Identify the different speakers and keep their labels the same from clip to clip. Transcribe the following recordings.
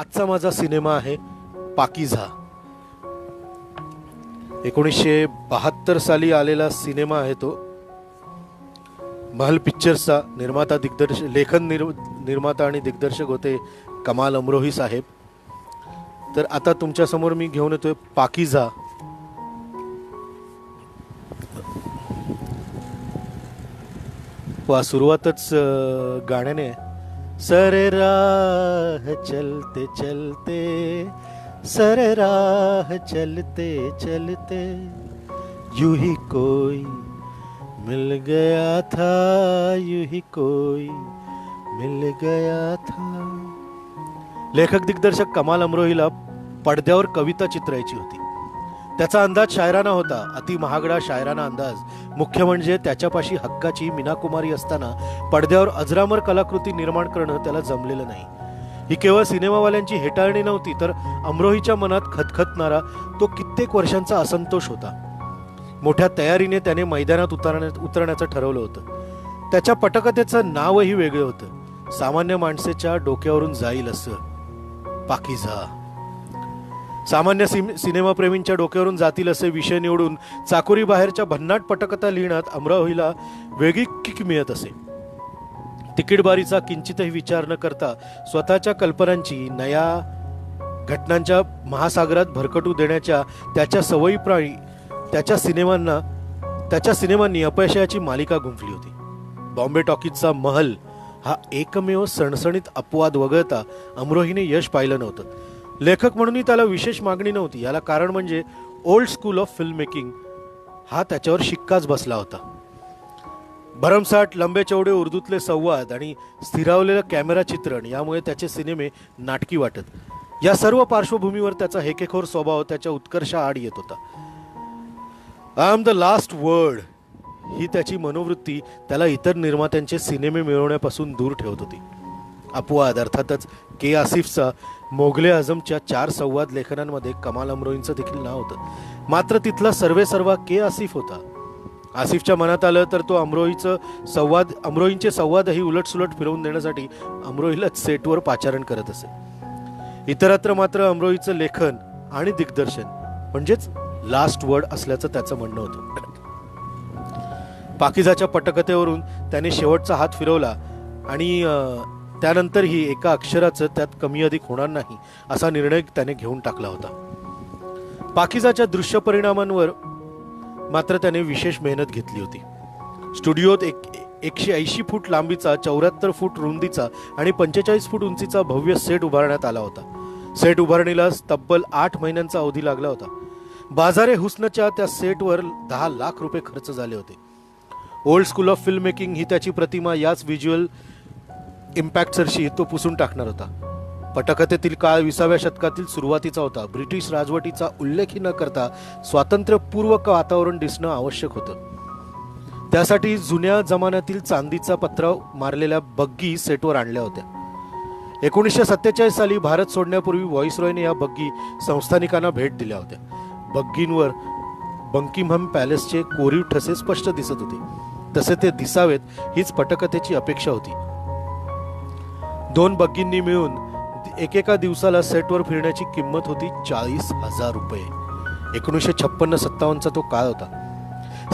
Speaker 1: आजचा माझा सिनेमा आहे पाकीझा. 1972 साली आलेला सिनेमा आहे तो. महल पिक्चर्सचा निर्माता निर्माता आणि दिग्दर्शक होते कमाल अमरोही साहेब. तर आता तुमच्या समोर मी घेऊन येतोय पाकीझा. सुरुवातच गाण्याने, सरे राह चलते चलते, सरे राह चलते चलते, यूं ही कोई मिल गया था, यूं ही कोई मिल गया था. लेखक दिग्दर्शक कमाल अमरोहीला पडद्यावर कविता चित्रायची होती. त्याचा अंदाज शायराना होता, अति महागडा शायराना अंदाज. मुख्य म्हणजे त्याच्यापाशी हक्काची मीनाकुमारी असताना पडद्यावर अजरामर कलाकृती निर्माण करणं त्याला जमलेलं नाही. ही केवळ सिनेमावाल्यांची हेटाळणी नव्हती, तर अमरोहीच्या मनात खतखतणारा तो कित्येक वर्षांचा असंतोष होता. मोठ्या तयारीने त्याने मैदानात उतरण्याचं ठरवलं होतं. त्याच्या पटकथेचं नावही वेगळं होतं, सामान्य माणसाच्या डोक्यावरून जाईल असं पाकीझा. सामान्य सिनेमाप्रेमींच्या डोक्यावरून जातील असे विषय निवडून चाकोरी बाहेरच्या भन्नाट पटकथा लिहिण्यात अमरोहीला वेगळी किक मिळत असे. तिकीटबारीचा किंचितही विचार न करता स्वतःच्या कल्पनांची नया घटनांच्या महासागरात भरकटू देण्याच्या त्याच्या सवयीप्रमाणे त्याच्या सिनेमांनी अपयशाची मालिका गुंफली होती. बॉम्बे टॉकीजचा महल हा एकमेव सणसणीत अपवाद वगळता अमरोहीने यश पाहिलं नव्हतं. लेखक म्हणूनही त्याला विशेष मागणी नव्हती. याला कारण म्हणजे old school of film making हा त्याच्यावर शिक्काच बसला होता. भरमसाठ लंबे चौडे उर्दूतले संवाद आणि स्थिरावलेलं कॅमेरा चित्रण यामुळे त्याचे सिनेमे नाटकी वाटत. या सर्व पार्श्वभूमीवर त्याचा हेकेखोर स्वभाव त्याच्या उत्कर्षाआड येत होता. I am the last word ही त्याची मनोवृत्ती त्याला इतर निर्मात्यांचे सिनेमे मिळवण्यापासून दूर ठेवत होती. अपवाद अर्थातच के आसिफचा मोगले आझमच्या 4 संवाद लेखनांमध्ये कमाल अमरोहींचं देखील नाव होतं. मात्र तिथला सर्वेसर्वा के आसिफ होता. आसिफच्या मनात आलं तर तो अमरोहींचे संवादही उलटसुलट फिरवून देण्यासाठी अमरोहीलाच सेटवर पाचारण करत असे. इतरत्र मात्र अमरोहीचं लेखन आणि दिग्दर्शन म्हणजेच लास्ट वर्ड असल्याचं त्याचं म्हणणं होतं. पाकीझाच्या पटकथेवरून त्याने शेवटचा हात फिरवला आणि त्यानंतरही एका अक्षराचं त्यात कमी अधिक होणार नाही असा निर्णय त्याने घेऊन टाकला होता. पाकीझाच्या दृश्य परिणामांवर मात्र त्याने विशेष मेहनत घेतली होती. स्टुडिओत 180 फूट लांबीचा, 74 फूट रुंदीचा आणि 45 फूट उंचीचा भव्य सेट उभारण्यात आला होता. सेट उभारणीला तब्बल 8 महिन्यांचा अवधी लागला होता. बाजारे हुस्नच्या त्या सेटवर 10 लाख रुपये खर्च झाले होते. Old school of film making ही त्याची प्रतिमा याच व्हिज्युअल इम्पॅक्टरशी तो पुसून टाकणार होता. पटकथेतील काळ 20व्या शतकातील सुरुवातीचा होता. ब्रिटिश राजवटीचा उल्लेखही न करता स्वातंत्र्यपूर्व वातावरण दिसणं आवश्यक होतं. त्यासाठी जुन्या जमान्यातील चांदीचा पत्रा मारलेल्या बग्गी सेटवर आणल्या होत्या. 1947 साली भारत सोडण्यापूर्वी व्हॉइसरॉयने या बग्गी संस्थानिकांना भेट दिल्या होत्या. बग्गींवर बंकिमहम पॅलेसचे कोरीव ठसे स्पष्ट दिसत होते. तसे ते दिसावेत हीच पटकथेची अपेक्षा होती. 2 बग्गींनी मिळून एकेका दिवसाला सेटवर फिरण्याची किंमत होती 40,000 रुपये. 1956-57 तो काळ होता.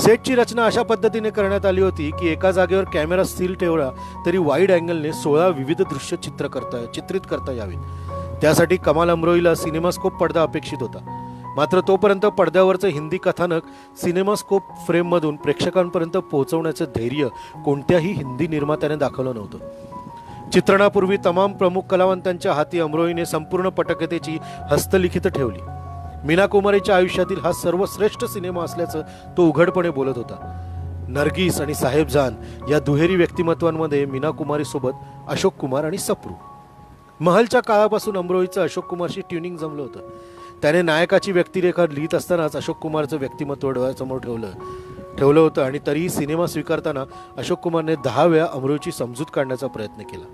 Speaker 1: सेटची रचना अशा पद्धतीने करण्यात आली होती की एका जागेवर कॅमेरा स्थिर ठेवला तरी वाईड अँगलने 16 विविध दृश्य चित्रित करता यावेत. त्यासाठी कमाल अमरोहीला सिनेमास्कोप पडदा अपेक्षित होता. मात्र तोपर्यंत पडद्यावरचं हिंदी कथानक सिनेमास्कोप फ्रेममधून प्रेक्षकांपर्यंत पोहोचवण्याचं धैर्य कोणत्याही हिंदी निर्मात्याने दाखवलं नव्हतं. चित्रणापूर्वी तमाम प्रमुख कलावंतांच्या हाती अमरोहीने संपूर्ण पटकथेची हस्तलिखित ठेवली. मीना कुमारीच्या आयुष्यातील हा सर्वश्रेष्ठ सिनेमा असल्याचं तो उघडपणे बोलत होता. नर्गिस आणि साहेबजान या दुहेरी व्यक्तिमत्वांमध्ये मीना कुमारी सोबत अशोक कुमार आणि सप्रू. महलच्या काळापासून अमरोहीचं अशोक कुमारशी ट्युनिंग जमलं होतं. त्याने नायकाची व्यक्तिरेखा लिहित असतानाच अशोक कुमारचं व्यक्तिमत्व डोळ्यासमोर ठेवलं होतं आणि तरीही सिनेमा स्वीकारताना अशोक कुमारने 10 वेळा अमरोहीची समजूत काढण्याचा प्रयत्न केला.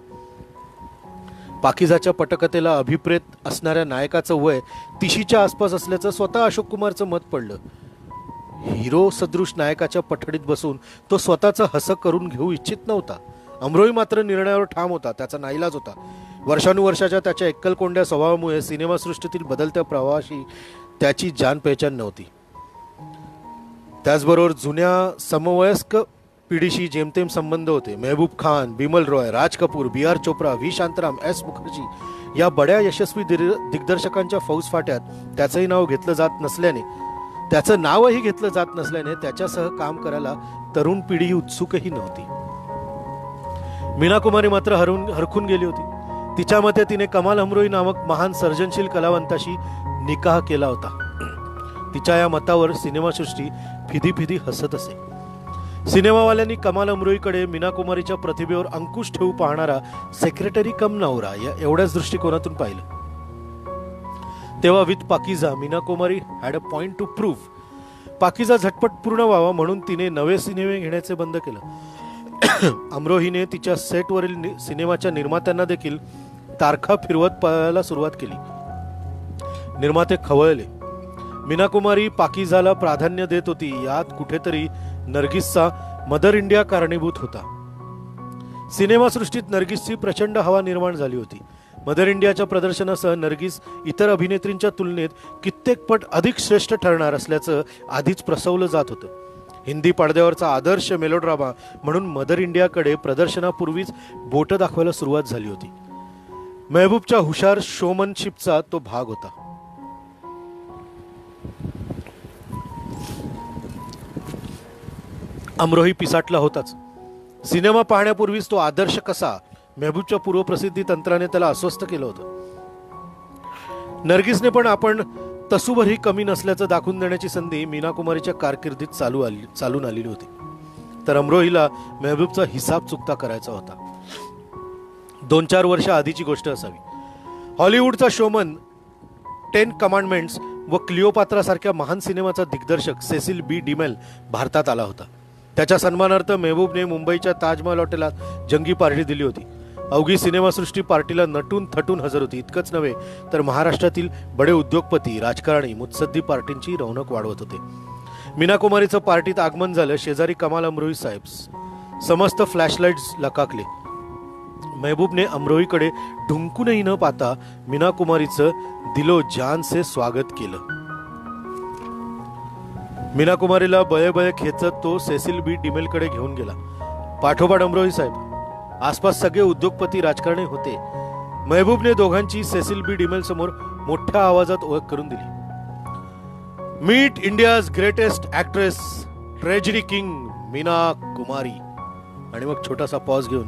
Speaker 1: पाकिजाच्या पटकथेला अभिप्रेत असणाऱ्या नायकाचं वय 30च्या आसपास असल्याचं स्वतः अशोक कुमारचं मत पडलं. हिरो सदृश नायकाच्या पठडीत बसून तो स्वतःचं हसं करून घेऊ इच्छित नव्हता. अमरोही मात्र निर्णयावर ठाम होता. त्याचा नाईलाज होता. वर्षानुवर्षाच्या त्याच्या एकलकोंड्या स्वभावामुळे सिनेमासृष्टीतील बदलत्या प्रवाहाशी त्याची जान पेहचान नव्हती. त्याचबरोबर जुन्या समवयस्क पिढीशी जेमतेम संबंध होते. Mehboob Khan, Bimal Roy, Raj Kapoor, B R Chopra, V Shantaram, S Mukherjee या बड्या यशस्वी दिग्दर्शकांच्या फौजफाट्यात त्याचंही नावही घेतलं जात नसल्याने त्याच्यासह काम करायला तरुण पिढी उत्सुकही नव्हती. मीना कुमारी मात्र हरखून गेली होती. तिच्या मते तिने कमाल अमरोही नामक महान सर्जनशील कलावंताशी निकाह केला होता. तिच्या या मतावर सिनेमासृष्टी फिदी हसत असे. सिनेमावाल्यांनी कमाल अमरोहीकडे मीना कुमारीच्या प्रतिभेवर अंकुश ठेवू पाहणारा सेक्रेटरी कम नवरा या एवढ्याच दृष्टिकोनातून पाहिलं. तेव्हा with Pakeezah Meena Kumari had a point to prove. Pakeezah झटपट पूर्ण व्हावा म्हणून तिने नवे सिनेमे घेण्याचे बंद केलं. अमरोहीने तिच्या सेटवरील सिनेमाच्या निर्मात्यांना देखील तारखा फिरवत पळायला सुरुवात केली. निर्माते खवळले. मीना कुमारी पाकिजाला प्राधान्य देत होती. यात कुठेतरी नर्गिसचा मदर इंडिया कारणीभूत होता. सिनेमासृष्टीत नर्गिसची प्रचंड हवा निर्माण झाली होती. मदर इंडियाच्या प्रदर्शनासह नर्गिस इतर अभिनेत्रींच्या तुलनेत कित्येक पट अधिक श्रेष्ठ ठरणार असल्याचं आधीच प्रसवलं जात होतं. हिंदी पडद्यावरचा आदर्श मेलोड्रामा म्हणून मदर इंडियाकडे प्रदर्शनापूर्वीच बोट दाखवायला सुरुवात झाली होती. मेहबूबच्या हुशार शोमनशिपचा तो भाग होता. अमरोही पिसाटला होताच. सिनेमा पाहण्यापूर्वीच तो आदर्श कसा मेहबूबच्या पूर्वप्रसिद्धी तंत्राने त्याला अस्वस्थ केलं होतं. नर्गिसने पण आपण तसूभरही कमी नसल्याचं दाखवून देण्याची संधी मीना कुमारीच्या कारकिर्दीत चालून आलेली होती. तर अमरोहीला मेहबूबचा हिसाब चुकता करायचा होता. 2-4 वर्ष आधीची गोष्ट असावी. हॉलिवूडचा शोमन 10 कमांडमेंट्स व क्लिओपात्रा सारख्या महान सिनेमाचा दिग्दर्शक सेसिल बी डिमेल भारतात आला होता. त्याच्या सन्मानार्थ मेहबूबने मुंबईच्या ताजमहल हॉटेलात जंगी पार्टी दिली होती. अवघी सिनेमासृष्टी पार्टीला नटून थटून हजर होती. इतकंच नव्हे तर महाराष्ट्रातील बडे उद्योगपती, राजकारणी, मुत्सद्दी पार्टींची रौनक वाढवत होते. मीना कुमारीचं पार्टीत आगमन झालं. शेजारी कमाल अमरोही साहेब. समस्त फ्लॅशलाईट्स लकाकले. मेहबूबने अमरोहीकडे ढुंकूनही न पाहता मीना कुमारीचं दिलो जान से स्वागत केलं. मीना कुमारीला बळे खेचत तो सेसिल बी डिमेलकडे घेऊन गेला. पाठोपाठ अमरोही साहेब. आसपास सगळे उद्योगपती, राजकारणी होते. मेहबूबने दोघांची सेसिल बी डिमेल समोर मोठ्या आवाजात ओळख करून दिली. Meet India's greatest actress, tragedy king Meena Kumari. आणि मग छोटासा पॉज घेऊन,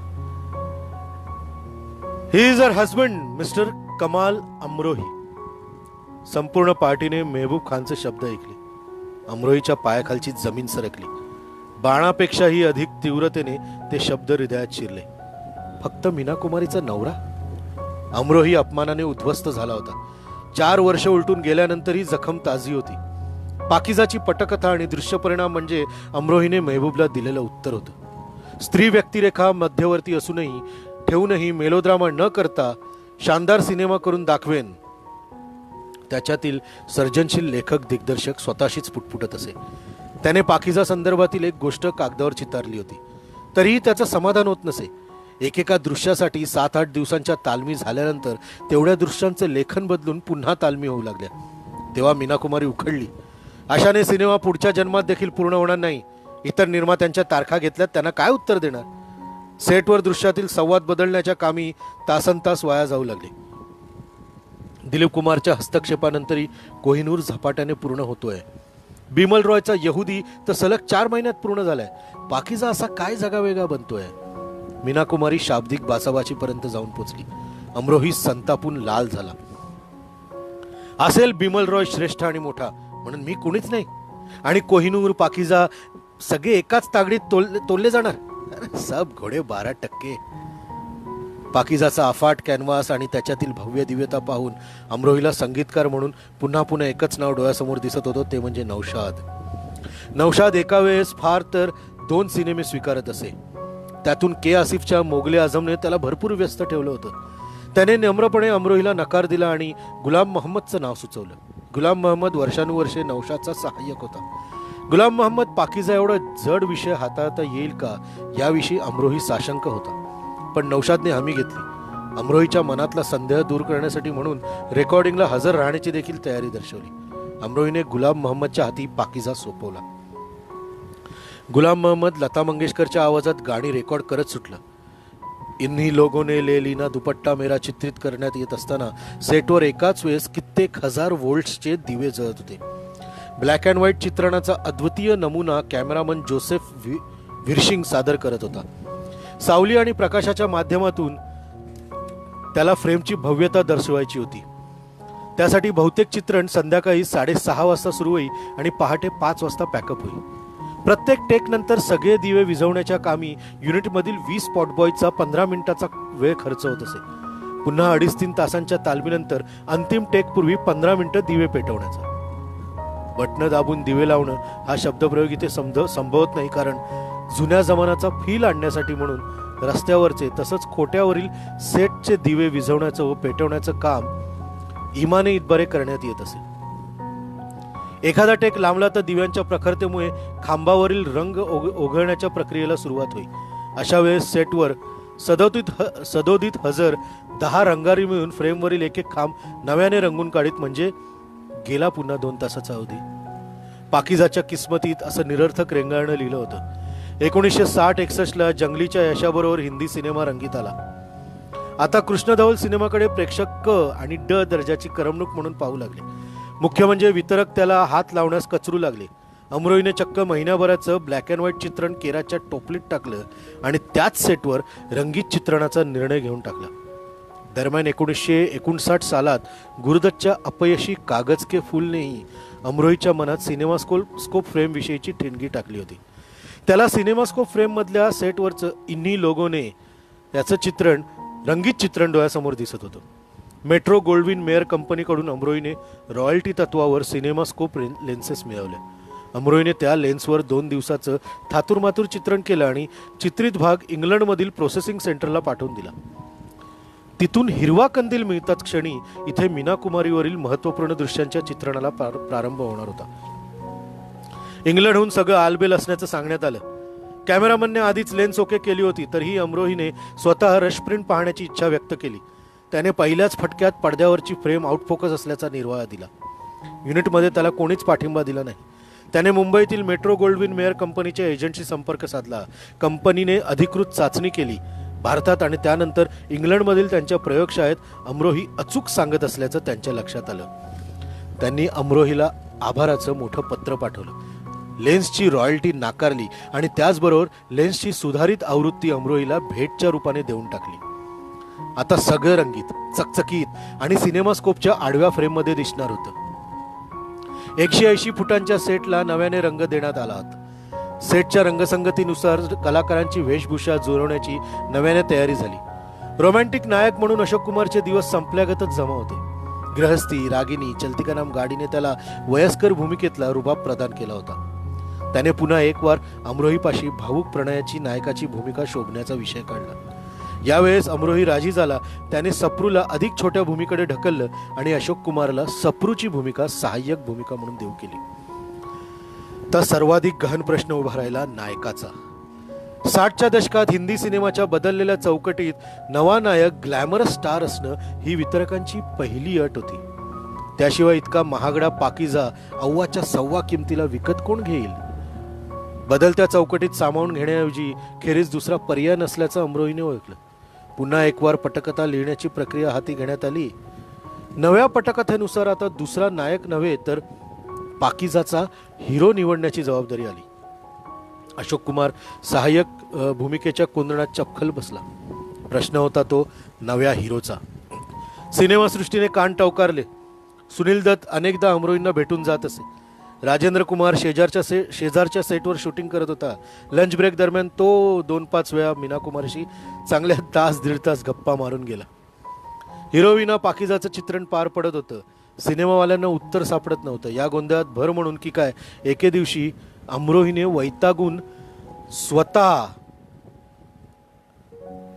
Speaker 1: he is her husband mister Kamal Amrohi. संपूर्ण पार्टीने मेहबूब खानचे शब्द ऐकले. अमरोहीच्या पायाखालची जमीन सरकली. बाणापेक्षाही अधिक तीव्रतेने ते शब्द हृदयात शिरले. फक्त मीना कुमारीचा नवरा? अमरोही अपमानाने उद्ध्वस्त झाला होता. 4 वर्ष उलटून गेल्यानंतरही जखम ताजी होती. पाकिजाची पटकथा आणि दृश्य परिणाम म्हणजे अमरोहीने मेहबूबला दिलेलं उत्तर होतं. स्त्री व्यक्तिरेखा मध्यवर्ती असूनही ठेवूनही मेलोड्रामा न करता शानदार सिनेमा करून दाखवेन. त्याच्यातील सर्जनशील लेखक दिग्दर्शक स्वतःशीच पुटपुटत असे. त्याने पाकिजा संदर्भातील एक गोष्ट कागदावर चितारली होती. तरीही त्याचं समाधान होत नसे. एकेका दृश्यासाठी 7-8 दिवसांच्या तालमी झाल्यानंतर तेवढ्या दृश्यांचं लेखन बदलून पुन्हा तालमी होऊ लागल्या. तेव्हा मीना कुमारी उखडली. अशाने सिनेमा पुढच्या जन्मात देखील पूर्ण होणार नाही. इतर निर्मात्यांच्या तारखा घेतल्यात, त्यांना काय उत्तर देणार? सेटवर दृश्यातील संवाद बदलण्याच्या कामी तासनतास वाया जाऊ लागले. दिलीप कुमारच्या हस्तक्षेपानंतरही कोहिनूर झपाट्याने पूर्ण होतोय. बिमल रॉयचा यहुदी तर सलग 4 महिन्यात पूर्ण झालाय. पाकिजा असा काय जगावेगळा बनतोय? मीना कुमारी शाब्दिक बाचाबाची पर्यंत जाऊन पोचली. अमरोही संतापून लाल झाला. असेल बिमल रॉय श्रेष्ठ आणि मोठा म्हणून मी कुणीच नाही, आणि कोहिनूर पाकिजा सगळे एकाच तागडीत तोलले जाणार. सब घोडे 12%. पाकिजाचा अफाट कॅनव्हास आणि त्याच्यातील भव्य दिव्यता पाहून अमरोहीला संगीतकार म्हणून पुन्हा पुन्हा एकच नाव डोळ्यासमोर दिसत होतं, ते म्हणजे नौशाद. नौशाद एका वेळेस फार तर 2 सिनेमे स्वीकारत असे. त्यातून के आसिफच्या मोगले आझमने त्याला भरपूर व्यस्त ठेवलं होतं. त्याने नम्रपणे अमरोहीला नकार दिला आणि गुलाम मोहम्मदचं नाव सुचवलं. गुलाम मोहम्मद वर्षानुवर्षे नौशादचा सहाय्यक होता. गुलाम मोहम्मद पाकिजा एवढा जड विषय हाताळता येईल का याविषयी अमरोही साशंक होता, पण नौशादने हमी घेतली. अमरोहीच्या मनातला संदेह दूर करण्यासाठी म्हणून रेकॉर्डिंगला हजर राहण्याची देखील तयारी दर्शवली. अमरोहीने गुलाम मोहम्मदच्या हाती पाकिजा सोपवला. गुलाम मोहम्मद लता मंगेशकरच्या आवाजात गाणी रेकॉर्ड करत सुटला. इन्ही लोगों ने ले लीना दुपट्टा मेरा चित्रित करण्यात येत असताना सेटवर एकाच वेळेस कित्येक हजार वोल्ट्सचे दिवे जळत होते. ब्लॅक अँड व्हाईट चित्रणाचा अद्वितीय नमुना कॅमेरामन जोसेफ विर्शिंग सादर करत होता. सावली आणि प्रकाशाच्या माध्यमातून त्याला फ्रेमची भव्यता दर्शवायची होती. त्यासाठी बहुतेक चित्रण संध्याकाळी 6:30 वाजता सुरू होई आणि पहाटे 5 वाजता पॅकअप होई. प्रत्येक टेक नंतर सगळे दिवे विझवण्याच्या कामी युनिटमधील 20 स्पॉटबॉयचा 15 मिनिटाचा वेळ खर्च होत असे. पुन्हा 2.5-3 तासांच्या तालमीनंतर अंतिम टेक पूर्वी 15 मिनिटं दिवे पेटवण्याचा. बटणं दाबून दिवे लावणं हा शब्दप्रयोग इथे संभवत नाही, कारण जुन्या जमानाचा फील आणण्यासाठी म्हणून रस्त्यावरचे तसंच खोट्यावरील सेटचे दिवे विझवण्याचं व पेटवण्याचं काम इमाने इतबारे करण्यात येत असे. एखादा टेक लांबला तर दिव्यांच्या प्रखरतेमुळे खांबावरील रंग ओघळण्याच्या प्रक्रियेला सुरुवात होई. अशा वेळेस सेटवर सदोदित हजर 10 रंगारी मिळून फ्रेमवरील एक एक खांब नव्याने रंगून काढीत, म्हणजे गेला पुन्हा 2 तासाचा अवधी. पाकिजाच्या किस्मतीत असं निरर्थक रेंगाळणं लिहिलं होतं. 1960-61 जंगलीच्या यशाबरोबर हिंदी सिनेमा रंगीत आला. आता कृष्णधवल सिनेमाकडे प्रेक्षक क आणि ड दर्जाची करमणूक म्हणून पाहू लागले. मुख्य म्हणजे वितरक त्याला हात लावण्यास कचरू लागले. अमरोहीने चक्क महिन्याभराचं ब्लॅक अँड व्हाईट चित्रण केराच्या टोपलीत टाकलं आणि त्याच सेटवर रंगीत चित्रणाचा निर्णय घेऊन टाकला. दरम्यान 1959 सालात गुरुदत्तच्या अपयशी कागज के फूलनेही अमरोहीच्या मनात सिनेमास्कोप फ्रेम विषयीची ठिणगी टाकली होती. त्याला सिनेमास्कोप फ्रेम मधल्या सेटवरचं इन्ही लोगोने याचं चित्रण रंगीत चित्रण डोळ्यासमोर दिसत होतं. मेट्रो गोल्डविन मेयर कंपनीकडून अमरोहीने रॉयल्टी तत्वावर सिनेमास्कोप लेन्सेस मिळवल्या. अमरोहीने त्या लेन्सवर 2 दिवसाचं थातुरमातुर चित्रण केलं आणि चित्रित भाग इंग्लंडमधील प्रोसेसिंग सेंटरला पाठवून दिला. तिथून हिरवा कंदील मिळताच क्षणी इथे मीना कुमारीवरील महत्वपूर्ण दृश्यांच्या चित्रणाला प्रारंभ होणार होता. इंग्लंडहून सगळं आलबेल असण्याचं सांगण्यात आलं. कॅमेरामनने आधीच लेन्स ओके केली होती, तरीही अमरोहीने स्वतः रश प्रिंट पाहण्याची इच्छा व्यक्त केली. त्याने पहिल्याच फटक्यात पडद्यावरची फ्रेम आउट फोकस असल्याचा निर्वाळा दिला. युनिटमध्ये त्याला कोणीच पाठिंबा दिला नाही. त्याने मुंबईतील मेट्रो गोल्डविन मेयर कंपनीच्या एजंटशी संपर्क साधला. कंपनीने अधिकृत चाचणी केली. भारतात आणि त्यानंतर इंग्लंडमधील त्यांच्या प्रयोगशाळेत अमरोही अचूक सांगत असल्याचं त्यांच्या लक्षात आलं. त्यांनी अमरोहीला आभाराचं मोठं पत्र पाठवलं. लेन्सची रॉयल्टी नाकारली आणि त्याचबरोबर लेन्सची सुधारित आवृत्ती अमरोहीला भेटच्या रूपाने देऊन टाकली. आता सगळं रंगीत, चकचकीत आणि सिनेमास्कोपच्या आडव्या फ्रेममध्ये दिसणार होतं. 180 फुटांच्या सेटला नव्याने रंग देण्यात आला होता. सेटच्या रंगसंगतीनुसार कलाकारांची वेशभूषा जुळवण्याची नव्याने तयारी झाली. रोमॅन्टिक नायक म्हणून अशोक कुमारचे दिवस संपल्यागतच जमा होते. गृहस्थी, रागिनी, चलती का नाम गाडीने त्याला वयस्कर भूमिकेतला रुबाब प्रदान केला होता. त्याने पुन्हा एक वार अमरोहीपाशी भावूक प्रणयाची नायकाची भूमिका शोभण्याचा विषय काढला. यावेळेस अमरोही राजी झाला. त्याने सप्रूला अधिक छोट्या भूमिकेकडे ढकललं आणि अशोक कुमारला सप्रूची भूमिका सहाय्यक भूमिका म्हणून देऊ केली. तर सर्वाधिक गहन प्रश्न उभा राहिला नायकाचा. 60च्या दशकात हिंदी सिनेमाच्या बदललेल्या चौकटीत नवा नायक ग्लॅमरस स्टार असणं ही वितरकांची पहिली अट होती. त्याशिवाय इतका महागडा पाकिजा अव्वाच्या सव्वा किमतीला विकत कोण घेईल? बदलत्या चौकटीत सामावून घेण्याऐवजी खेरीज दुसरा पर्याय नसल्याचं अमरोहीने ओळखलं. पुन्हा एक वार पटकथा लिहिण्याची प्रक्रिया हाती घेण्यात आली. नव्या पटकथेनुसार आता दुसरा नायक नव्हे तर पाकिजाचा हिरो निवडण्याची जबाबदारी आली. अशोक कुमार सहाय्यक भूमिकेच्या कोंदणात चपखल बसला. प्रश्न होता तो नव्या हिरोचा. सिनेमासृष्टीने कान टवकारले. सुनील दत्त अनेकदा अमरोहींना भेटून जात असे. राजेंद्र कुमार शेजारच्या सेटवर शूटिंग करत होता. लंच ब्रेक दरम्यान तो 2-5 वेळा मीना कुमारशी चांगल्या तास दीड तास गप्पा मारून गेला. हिरोविना पाकिजाचं चित्रण पार पडत होतं. सिनेमावाल्यांना उत्तर सापडत नव्हतं. या गोंधळात भर म्हणून की काय एके दिवशी अमरोहीने वैतागून स्वतः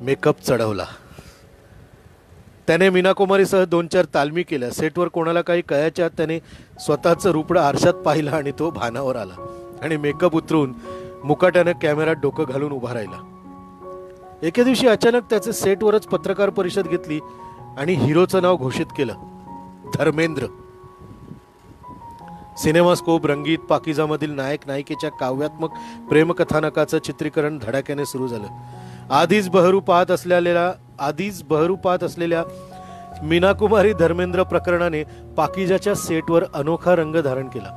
Speaker 1: मेकअप चढवला. त्याने मीना कुमारीसह 2-4 तालमी केल्या. सेटवर कोणाला काही कळायच्या आत त्याने स्वतःचं रूपडं आरशात पाहिलं आणि तो भानावर आला आणि मेकअप उतरून मुकाट्यानं कॅमेऱ्यात डोकं घालून उभा राहिला. एके दिवशी अचानक त्याचे सेटवरच पत्रकार परिषद घेतली आणि हिरोचं नाव घोषित केलं, धर्मेंद्र. सिनेमास्कोप रंगीत पाकिजामधील नायक नायिकेच्या काव्यात्मक प्रेमकथानकाचं चित्रीकरण धडाक्याने सुरू झालं. आधीच बहरू पाहत असलेल्या मीना कुमारी धर्मेंद्र प्रकरणाने पाकिजाच्या सेटवर अनोखा रंग धारण केला.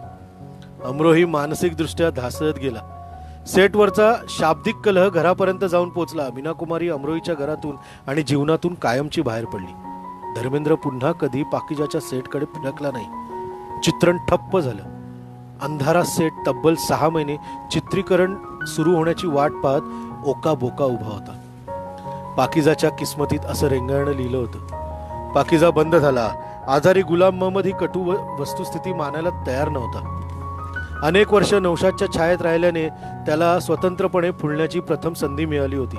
Speaker 1: अमरोही मानसिकदृष्ट्या ढासळत गेला. सेटवरचा शाब्दिक कलह घरापर्यंत जाऊन पोचला. मीना कुमारी अमरोहीच्या घरातून आणि जीवनातून कायमची बाहेर पडली. धर्मेंद्र पुन्हा कधी पाकिजाच्या सेटकडे फिरकला नाही. चित्रण ठप्प झालं. अंधारा सेट तब्बल 6 महिने चित्रीकरण सुरू होण्याची वाट पाहत ओकाबोका उभा होता. पाकिजाच्या किस्मतीत असं रेंगाळणं लिहिलं होतं. पाकिजा बंद झाला. आजारी गुलाम महम्मद ही कटू वस्तुस्थिती मानायला तयार नव्हता. अनेक वर्ष नौशादच्या छायेत राहिल्याने त्याला स्वतंत्रपणे फुलण्याची प्रथम संधी मिळाली होती.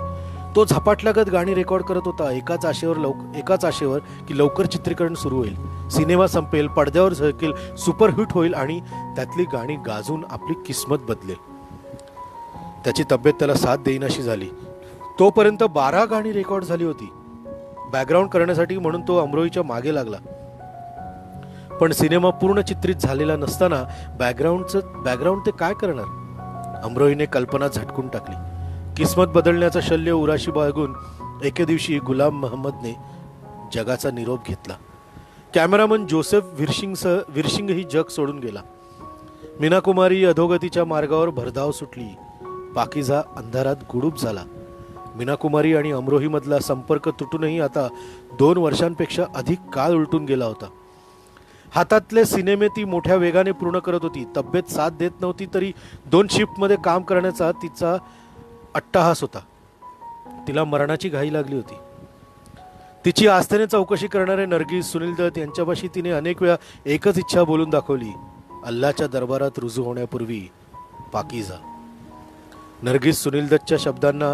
Speaker 1: तो झपाटल्यागत गाणी रेकॉर्ड करत होता. एकाच आशेवर की लवकर चित्रीकरण सुरू होईल, सिनेमा संपेल, पडद्यावर झळकेल, सुपरहिट होईल आणि त्यातली गाणी गाजून आपली किस्मत बदलेल. त्याची तब्येत त्याला साथ देईनाशी झाली. तोपर्यंत 12 गाणी रेकॉर्ड झाली होती. बॅकग्राऊंड करण्यासाठी म्हणून तो अमरोहीच्या मागे लागला. पण सिनेमा पूर्ण चित्रित झालेला नसताना बॅकग्राऊंड ते काय करणार? अमरोहीने कल्पना झटकून टाकली. किस्मत बदलण्याचं शल्य उराशी बाळगून एके दिवशी गुलाम महम्मदने जगाचा निरोप घेतला. कॅमेरामन जोसेफ विर्शिंग ही जग सोडून गेला. मीना कुमारी अधोगतीच्या मार्गावर भरधाव सुटली. पाकिजा अंधारात गुडूप झाला. मीना कुमारी आणि अमरोही मधला संपर्क तुटूनही आता 2 वर्षांपेक्षा अधिक काळ उलटून गेला होता. हातातले सिनेमे ती मोठ्या वेगाने पूर्ण करत होती. तब्येत साथ देत नव्हती तरी 2 शिफ्टमध्ये काम करण्याचा तिचा अट्टाहास होता. तिला मरणाची घाई लागली होती. तिची आस्थेने चौकशी करणारे नर्गिस, सुनील दत्त यांच्यापाशी तिने अनेक वेळा एकच इच्छा बोलून दाखवली, अल्लाच्या दरबारात रुजू होण्यापूर्वी पाकिजा. नर्गिस सुनील दत्तच्या शब्दांना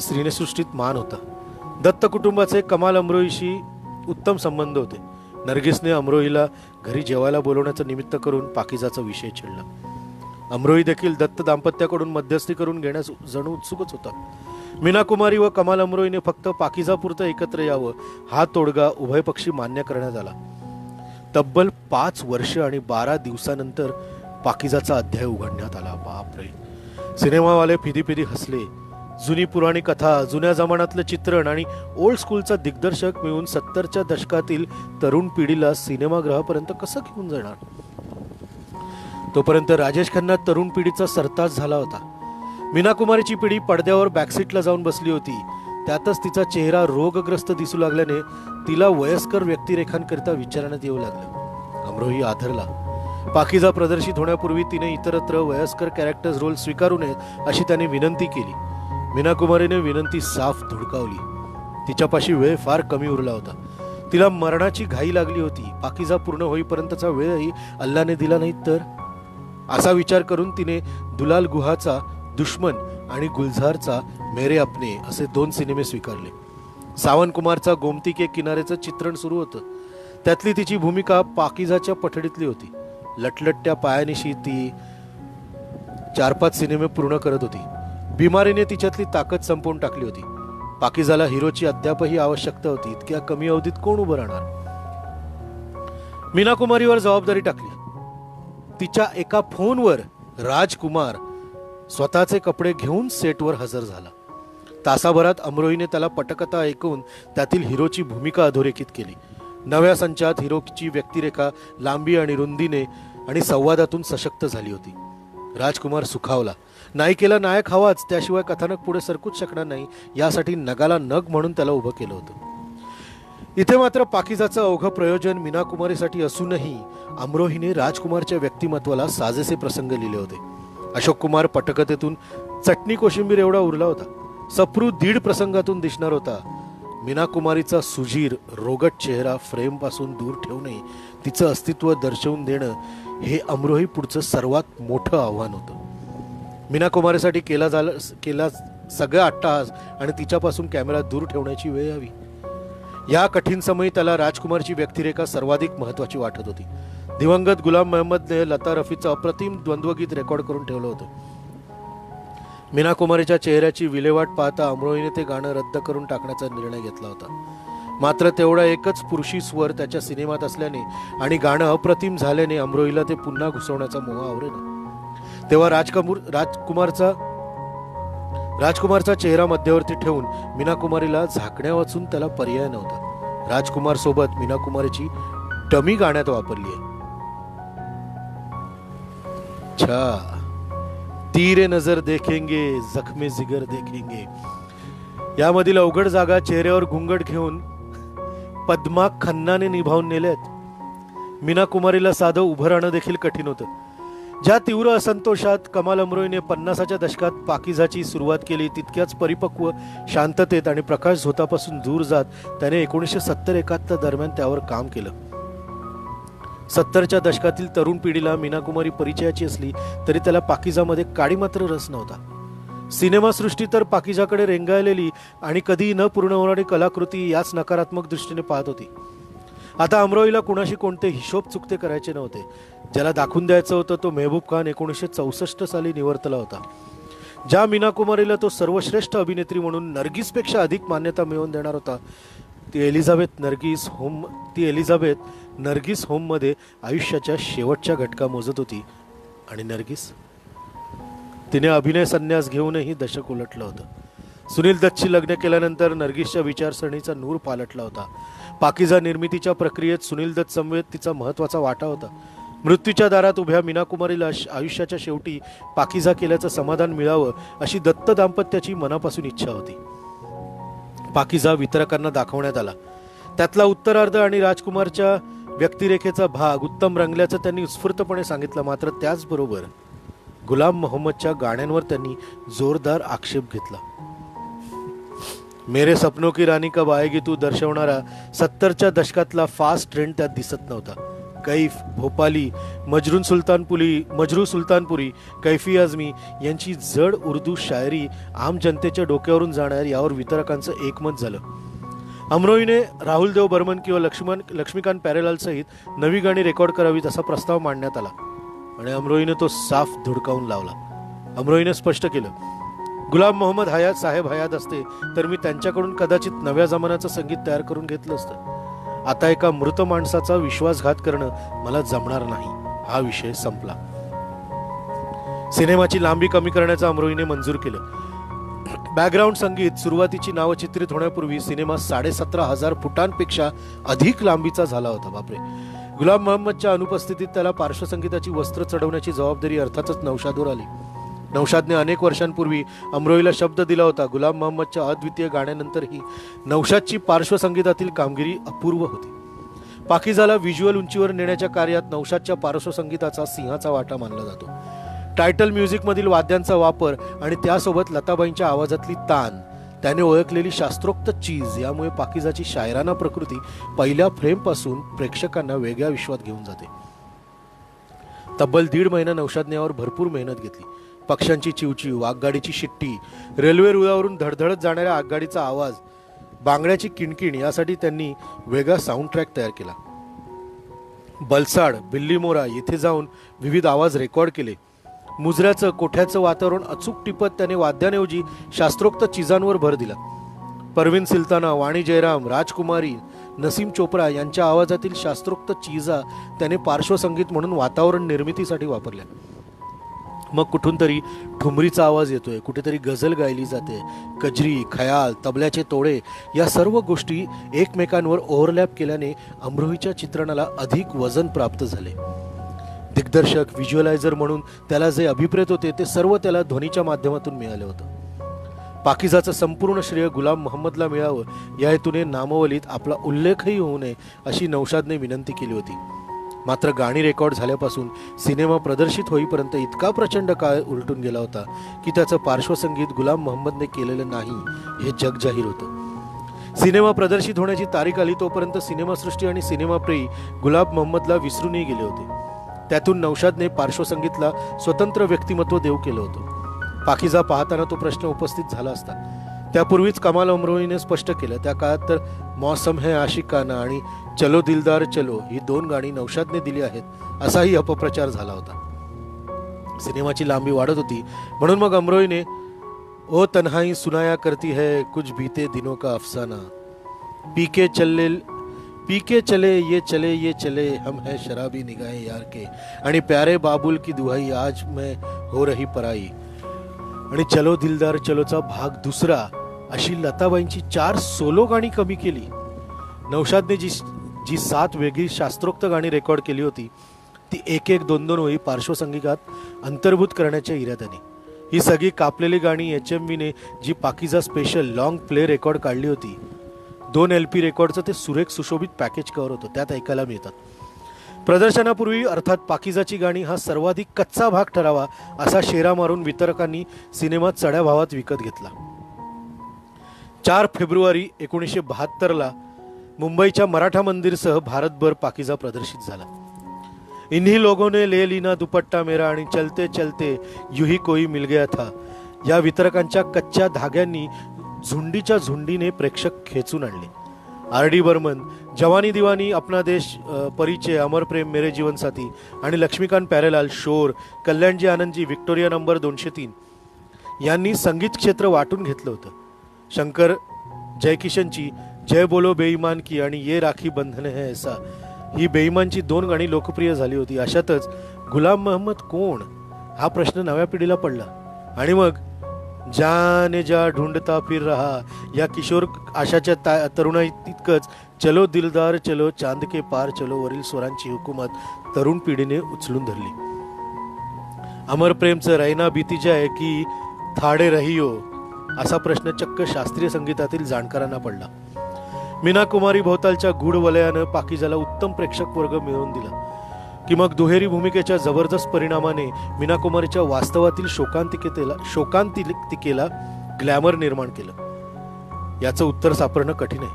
Speaker 1: श्रीनेसृष्टीत मान होता. दत्त कुटुंबाचे कमाल अमरोहीशी उत्तम संबंध होते. नर्गिसने अमरोहीला घरी जेवायला बोलवण्याचं निमित्त करून पाकिजाचा विषय छेडला. अमरोही देखील दत्त दाम्पत्याकडून मध्यस्थी करून घेण्यास जणू उत्सुकच होता. मीना कुमारी व कमाल अमरोहीने फक्त पाकिजापुरतं एकत्र यावं हा तोडगा उभयपक्षी मान्य करण्यात आला. तब्बल 5 वर्ष आणि 12 दिवसानंतर पाकिजाचा अध्याय उघडण्यात आला. बापरे! सिनेमावाले फिदी हसले. जुनी पुराणी कथा, जुन्या जमान्यातलं चित्रण आणि ओल्ड स्कूलचा दिग्दर्शक मिळून 70च्या दशकातील तरुण पिढीला सिनेमागृहापर्यंत कसं घेऊन जाणार? तोपर्यंत राजेश खन्ना तरुण पिढीचा सरताज झाला होता. मीना कुमारीची पिढी पडद्यावर बॅकसीटला जाऊन बसली होती. त्यातच तिचा चेहरा रोगग्रस्त दिसू लागल्याने तिला वयस्कर व्यक्तिरेखांकरिता विचारण्यात येऊ लागलं. अमरोही आधरला. पाकिजा प्रदर्शित होण्यापूर्वी तिने इतरत्र वयस्कर कॅरेक्टर्स रोल स्वीकारू नयेत अशी त्याने विनंती केली. मीना कुमारीने विनंती साफ धुडकावली. तिच्यापाशी वेळ फार कमी उरला होता. तिला मरणाची घाई लागली होती. पाकिजा पूर्ण होईपर्यंतचा वेळही अल्लाने दिला नाही तर? असा विचार करून तिने दुलाल गुहाचा दुश्मन आणि गुलजारचा मेरे अपने असे 2 सिनेमे स्वीकारले. सावन कुमारचा गोमती के किनारेचं चित्रण सुरू होतं. त्यातली तिची भूमिका पाकिजाच्या पठडीतली होती. लटलटत्या पायानिशी ती 4-5 सिनेमे पूर्ण करत होती. बिमारीने तिच्यातली ताकद संपवून टाकली होती. पाकिजाला हिरोची अद्यापही आवश्यकता होती. इतक्या कमी अवधीत कोण उभं राहणार? मीना कुमारीवर जबाबदारी टाकली. तिच्या एका फोनवर राजकुमार स्वतःचे कपडे घेऊन सेटवर हजर झाला. तासाभरात अमरोहीने त्याला पटकथा ऐकून त्यातील हिरोची भूमिका अधोरेखित केली. नव्या संचात हिरोची व्यक्तिरेखा लांबी आणि रुंदीने आणि संवादातून सशक्त झाली होती. राजकुमार सुखावला. नायिकेला नायक हवाच, त्याशिवाय कथानक पुढे सरकूच शकणार नाही. यासाठी नगाला नग म्हणून त्याला उभं केलं होतं. इथे मात्र पाकिजाचं अवघं प्रयोजन मीना कुमारीसाठी असूनही अमरोहीने राजकुमारच्या व्यक्तिमत्वाला साजेसे प्रसंग लिहिले होते. अशोक कुमार पटकथेतून चटणी कोशिंबीर एवढा उरला होता. सप्रू दीड प्रसंगातून दिसणार होता. मीना कुमारीचा सुजीर रोगट चेहरा फ्रेम पासून दूर ठेवणे, तिचं अस्तित्व दर्शवून देणं हे अमरोही पुढचं सर्वात मोठं आव्हान होतं. मीना कुमारीसाठी केला सगळा अट्टहास आणि तिच्यापासून कॅमेरा दूर ठेवण्याची वेळ यावी. या कठीण समयी त्याला राजकुमारची व्यक्तिरेखा सर्वाधिक महत्वाची वाटत होती. दिवंगत गुलाम मोहम्मदने लता रफीचं अप्रतिम द्वंद्वगीत रेकॉर्ड करून ठेवलं होतं. मीना कुमारीच्या चेहऱ्याची विल्हेवाट पाहता अमरोहीने ते गाणं रद्द करून टाकण्याचा निर्णय घेतला होता. मात्र तेवढा एकच पुरुषी स्वर त्याच्या सिनेमात असल्याने आणि गाणं अप्रतिम झाल्याने अमरोहीला ते पुन्हा घुसवण्याचा मोह आवरेना. तेव्हा राजकुमारचा चेहरा मध्यवर्ती ठेवून मीना कुमारीला झाकण्या वाचून त्याला पर्याय नव्हता. राजकुमार सोबत मीना कुमारीची डमी गाण्यात वापरली आहे. तीरे नजर देखेंगे, जखमे जिगर देखेंगे. यामधील अवघड जागा चेहऱ्यावर घुंगट घेऊन पद्मा खन्नाने निभावून नेल्यात. मीना कुमारीला साधं उभं राहणं देखील कठीण होतं. ज्या तीव्र असंतोषात कमाल अमरोहीने 50च्या दशकात पाकिजाची सुरुवात केली, तितक्याच परिपक्व शांततेत आणि प्रकाश झोतापासून दूर जात त्याने 1970-71 दरम्यान त्यावर काम केलं. 70च्या दशकातील तरुण पिढीला मीना कुमारी परिचयाची असली तरी त्याला पाकिजामध्ये काडी मात्र रस नव्हता. सिनेमासृष्टी तर पाकिजाकडे रेंगाळलेली आणि कधी न पूर्ण होणारी कलाकृती याच नकारात्मक दृष्टीने पाहत होती. आता अमरोहीला कुणाशी कोणते हिशोब चुकते करायचे नव्हते. ज्याला दाखवून द्यायचं होतं तो मेहबूब खान 1964 साली निवर्तला होता. ज्या मीना कुमारीला तो सर्वश्रेष्ठ अभिनेत्री म्हणून नर्गिसपेक्षा अधिक मान्यता मिळवून देणार होता, ती एलिझाबेथ नर्गिस होममध्ये आयुष्याच्या शेवटच्या घटका मोजत होती. आणि नर्गिस तिने अभिनय संन्यास घेऊनही दशक उलटलं होतं. सुनील दत्तशी लग्न केल्यानंतर नर्गिसच्या विचारसरणीचा नूर पालटला होता. पाकिजा निर्मितीच्या प्रक्रियेत सुनील दत्त समवेत तिचा महत्वाचा वाटा होता. मृत्यूच्या दारात उभ्या मीना कुमारीला आयुष्याच्या शेवटी पाकिजा केल्याचं समाधान मिळावं अशी दत्त दाम्पत्याची मनापासून इच्छा होती. पाकिजा वितरकांना दाखवण्यात आला. त्यातला उत्तरार्ध आणि राजकुमारच्या व्यक्तिरेखेचा भाग उत्तम रंगल्याचं त्यांनी उत्स्फूर्तपणे सांगितलं. मात्र त्याचबरोबर गुलाम मोहम्मदच्या गाण्यांवर त्यांनी जोरदार आक्षेप घेतला. मेरे सपनों की रानी कब आएगी तू दर्शवणारा 70च्या दशकातला फास्ट ट्रेंड त्यात दिसत नव्हता. कैफ, भोपाली, मजरू सुलतानपुरी, कैफी आझमी यांची जड उर्दू शायरी आम जनतेच्या डोक्यावरून जाणार यावर वितरकांचं एकमत झालं. अमरोहीने राहुल देव बर्मन किंवा लक्ष्मीकांत प्यारेलाल सहित नवी गाणी रेकॉर्ड करावीत असा प्रस्ताव मांडण्यात आला आणि अमरोहीने तो साफ धुडकावून लावला. अमरोहीने स्पष्ट केलं, गुलाम मोहम्मद साहेब हयात असते तर मी त्यांच्याकडून कदाचित नव्या जमान्याचं संगीत तयार करून घेतलं असतं. आता एका मृत माणसाचा विश्वासघात करणं मला जमणार नाही. हा विषय संपला. सिनेमाची लांबी कमी करण्याचं अमरोहीने मंजूर केलं. बॅकग्राऊंड संगीत सुरुवातीची नावं चित्रित होण्यापूर्वी सिनेमा 17,500 फुटांपेक्षा अधिक लांबीचा झाला होता. बापरे. गुलाम मोहम्मदच्या अनुपस्थितीत त्याला पार्श्वसंगीताची वस्त्र चढवण्याची जबाबदारी अर्थातच नौशादवर आली. नौशादने अनेक वर्षांपूर्वी अमरोहीला शब्द दिला होता. गुलाम मोहम्मदच्या अद्वितीय गाण्यानंतरही नौशादची पार्श्वसंगीतातील कामगिरी अपूर्व होती. पाकिजाला व्हिज्युअल उंचीवर नेण्याच्या कार्यात नौशादच्या पार्श्वसंगीताचा सिंहाचा वाटा मानला जातो. टायटल म्युझिकमधील वाद्यांचा वापर आणि त्यासोबत लताबाईंच्या आवाजातली तान, त्याने ओळखलेली शास्त्रोक्त चीज यामुळे पाकिजाची शायराना प्रकृती पहिल्या फ्रेमपासून प्रेक्षकांना वेगळ्या विश्वात घेऊन जाते. तब्बल 1.5 महिना नौशादने यावर भरपूर मेहनत घेतली. पक्ष्यांची चिवचिव, आगगाडीची शिट्टी, रेल्वे रुळावरून धडधडत जाणाऱ्या आगगाडीचा आवाज, बांगड्याची किणकिण यासाठी त्यांनी वेगळा साऊंड ट्रॅक तयार केला. बलसाड, बिल्लीमोरा येथे जाऊन विविध आवाज रेकॉर्ड केले. मुजऱ्याचं, कोठ्याचं वातावरण अचूक टिपत त्याने वाद्यांऐवजी शास्त्रोक्त चिजांवर भर दिला. परवीन सुल्ताना, वाणी जयराम, राजकुमारी, नसीम चोप्रा यांच्या आवाजातील शास्त्रोक्त चिजा त्याने पार्श्वसंगीत म्हणून वातावरण निर्मितीसाठी वापरल्या. मग कुठून तरी ठुमरीचा आवाज येतोय, कुठेतरी गझल गायली जाते, कजरी, खयाल, तबल्याचे तोडे या सर्व गोष्टी एकमेकांवर ओव्हरलॅप केल्याने अमरोहीच्या चित्रणाला अधिक वजन प्राप्त झाले. दिग्दर्शक, व्हिज्युअलायझर म्हणून त्याला जे अभिप्रेत होते ते सर्व त्याला ध्वनीच्या माध्यमातून मिळाले होतं. पाकिजाचं संपूर्ण श्रेय गुलाम मोहम्मदला मिळावं या हेतूने नामावलीत आपला उल्लेखही होऊ नये अशी नौशादने विनंती केली होती. मात्र गाणी रेकॉर्ड झाल्यापासून सिनेमा प्रदर्शित होईपर्यंत इतका प्रचंड काळ उलटून गेला होता की त्याचं पार्श्वसंगीत गुलाम मोहम्मदने केलेलं नाही हे जग जाहीर होतं. सिनेमा प्रदर्शित होण्याची तारीख आली तोपर्यंत सिनेमासृष्टी आणि सिनेमाप्रेमी गुलाम मोहम्मदला विसरूनही गेले होते. त्यातून नौशादने पार्श्वसंगीतला स्वतंत्र व्यक्तिमत्व देऊ केलं होतं. पाकिजा पाहताना तो प्रश्न उपस्थित झाला असता. त्यापूर्वीच कमाल अमरोहीने स्पष्ट केलं. त्या काळात तर मौसम है आशिकाना आणि चलो दिलदार चलो ही 2 गाणी नौशादने दिली आहेत असाही अपप्रचार झाला होता. सिनेमाची लांबी वाढत होती म्हणून मग अमरोहीने ओ तन्हाई सुनाया करती है कुछ बीते दिनों का अफसाना, पीके चले ये चले हम है शराबी निगाहें यार के आणि प्यारे बाबुल की दुहाई आज मैं हो रही पराई आणि चलो दिलदार चलोचा भाग 2 अशी लताबाईंची 4 सोलो गाणी कमी केली. नौशादने जी 7 वेगळी शास्त्रोक्त गाणी रेकॉर्ड केली होती ती 1-1, 2-2 वेळी पार्श्वसंगीतात अंतर्भूत करण्याच्या इराद्याने. ही सगळी कापलेली गाणी HMVने जी पाकिजा स्पेशल लॉंग प्ले रेकॉर्ड काढली होती, 2 LP रेकॉर्डचं ते सुरेख सुशोभित पॅकेज कव्हर होतं, त्यात ऐकायला मिळतात. प्रदर्शनापूर्वी अर्थात पाकिजाची गाणी हा सर्वाधिक कच्चा भाग ठरावा असा शेरा मारून वितरकांनी सिनेमा चढ्या भावात विकत घेतला. 4 फेब्रुवारी 1972ला मुंबईच्या मराठा मंदिरसह भारतभर पाकिजा प्रदर्शित झाला. इन्हीं लोगों ने ले लीना दुपट्टा मेरा आणि चलते चलते युही कोई मिल गया था या वितरकांच्या कच्च्या धाग्यांनी झुंडीच्या झुंडीने प्रेक्षक खेचून आणले. RD बर्मन, जवानी दिवानी, अपना देश, परिचय, अमर प्रेम, मेरे जीवन साथी आणि लक्ष्मीकांत प्यारेलाल, शोर, कल्याणजी आनंदजी, व्हिक्टोरिया नंबर 203 यांनी संगीत क्षेत्र वाटून घेतलं होतं. शंकर जयकिशनची जय बोलो बेईमान की आणि ये राखी बंधन है ऐसा ही बेईमानची 2 गाणी लोकप्रिय झाली होती. अशातच गुलाम मोहम्मद कोण हा प्रश्न नव्या पिढीला पडला आणि मग जाने जा ढूंढता फिर रहा या किशोर आशाच्या तरुणाई तितकंच चलो दिलदार चलो चांद के पार चलो वरील स्वरांची हुकूमत तरुण पिढीने उचलून धरली. अमर प्रेमचं रैना बीती जाय की थाडे रहियो असा प्रश्न चक्क शास्त्रीय संगीतातील जाणकारांना पडला. मीना कुमारी भोवतालच्या गूढ वलयानं पाकिजाला उत्तम प्रेक्षक वर्ग मिळवून दिला की मग दुहेरी भूमिकेच्या जबरदस्त परिणामाने मीना कुमारीच्या वास्तवातील शोकांतिकेला ग्लॅमर निर्माण केलं. याचं उत्तर सापडणं कठीण आहे.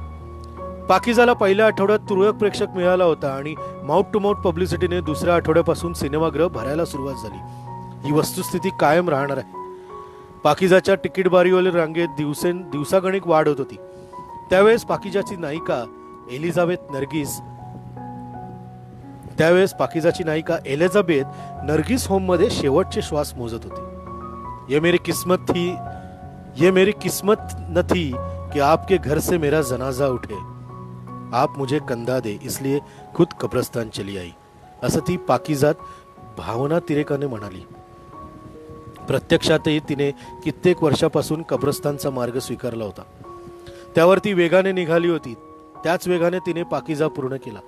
Speaker 1: पाकिजाला पहिल्या आठवड्यात तुरळक प्रेक्षक मिळाला होता आणि माउथ टू माउथ पब्लिसिटीने दुसऱ्या आठवड्यापासून सिनेमागृह भरायला सुरुवात झाली. ही वस्तुस्थिती कायम राहणार आहे. पाकिजाच्या तिकीट बारीवरील रांगेत दिवसागणिक वाढ होत होती. त्यावेळेस पाकिजाची नायिका एलिझाबेथ नर्गिस होममध्ये शेवटचे श्वास मोजत होती. ये मेरी किस्मत न थी कि आपके घर से मेरा जनाजा उठे, आप मुझे कंधा दे इसलिए खुद कब्रस्तान चली आई असं ती पाकिजात भावना तिरेकाने म्हणाली. प्रत्यक्षातही तिने कित्येक वर्षापासून कब्रस्तानचा मार्ग स्वीकारला होता. त्यावर ती वेगाने निघाली होती. त्याच वेगाने तिने पाकिजा पूर्ण केला.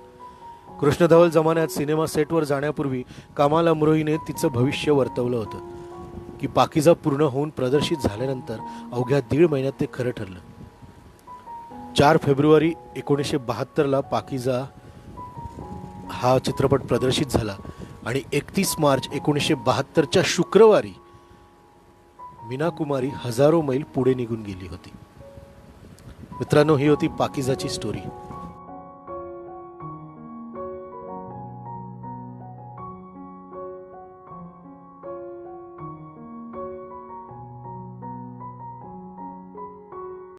Speaker 1: कृष्णधवल जमान्यात सिनेमा सेटवर जाण्यापूर्वी कमाल अमरोहीने तिचं भविष्य वर्तवलं होतं की पाकिजा पूर्ण होऊन प्रदर्शित झाल्यानंतर अवघ्या 1.5 महिन्यात ते खरं ठरलं. 4 फेब्रुवारी 1972ला पाकिजा हा चित्रपट प्रदर्शित झाला आणि 31 मार्च 1972च्या शुक्रवारी मीना कुमारी हजारो मैल पुढे निघून गेली होती. मित्रांनो, ही होती पाकिजाची स्टोरी.